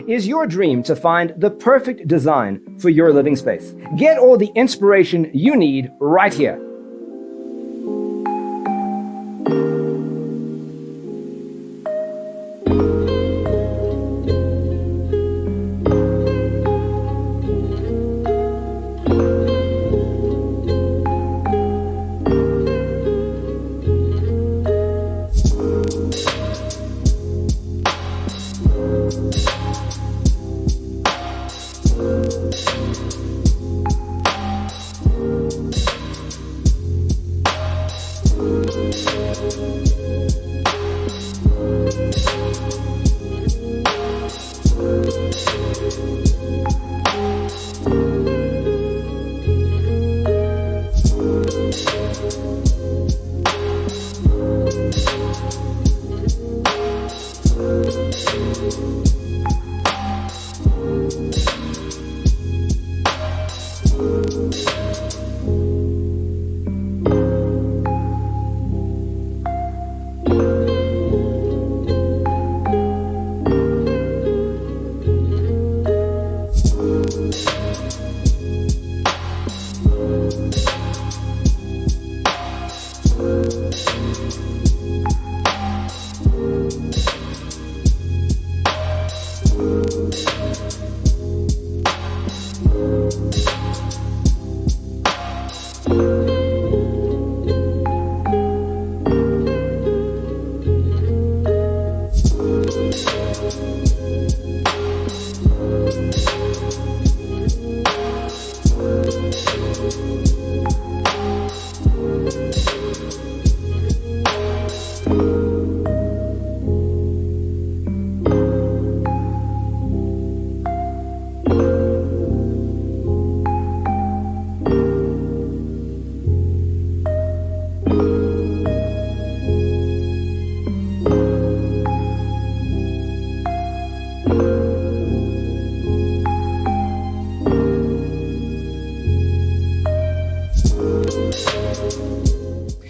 is your dream to find the perfect design for your living space? Get all the inspiration you need right here.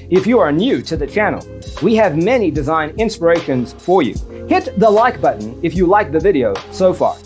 If you are new to the channel, we have many design inspirations for you. Hit the like button if you like the video so far.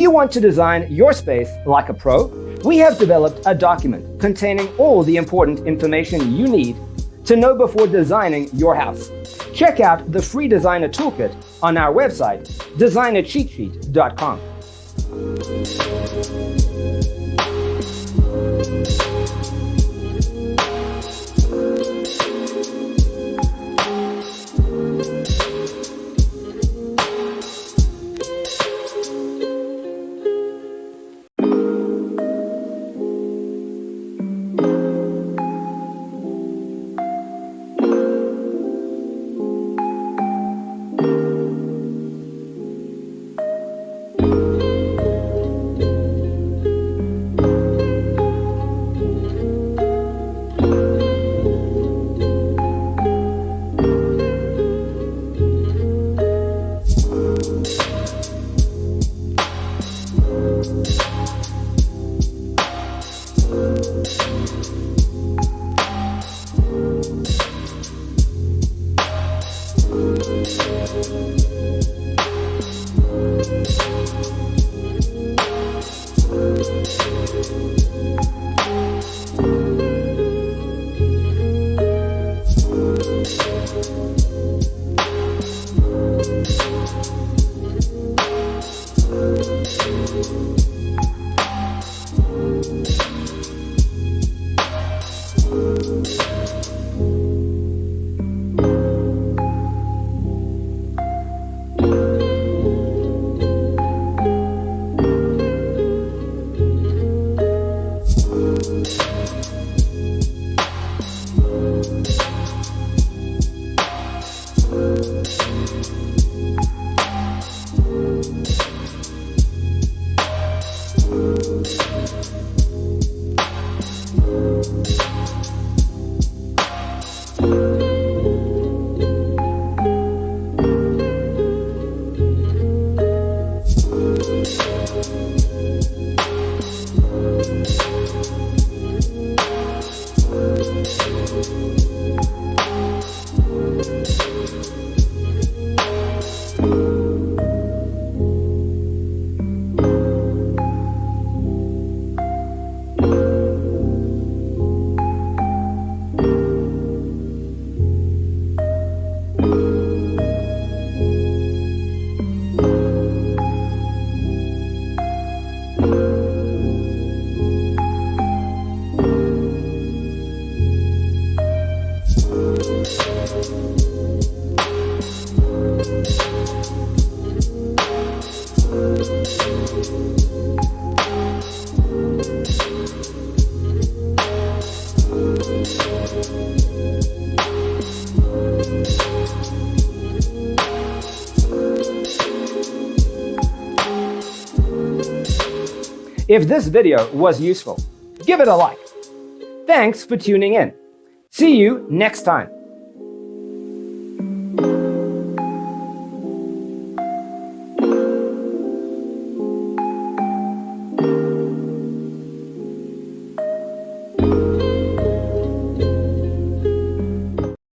you want to design your space like a pro? We have developed a document containing all the important information you need to know before designing your house. Check out the free designer toolkit on our website, designercheatsheet.com. If this video was useful, give it a like. Thanks for tuning in. See you next time.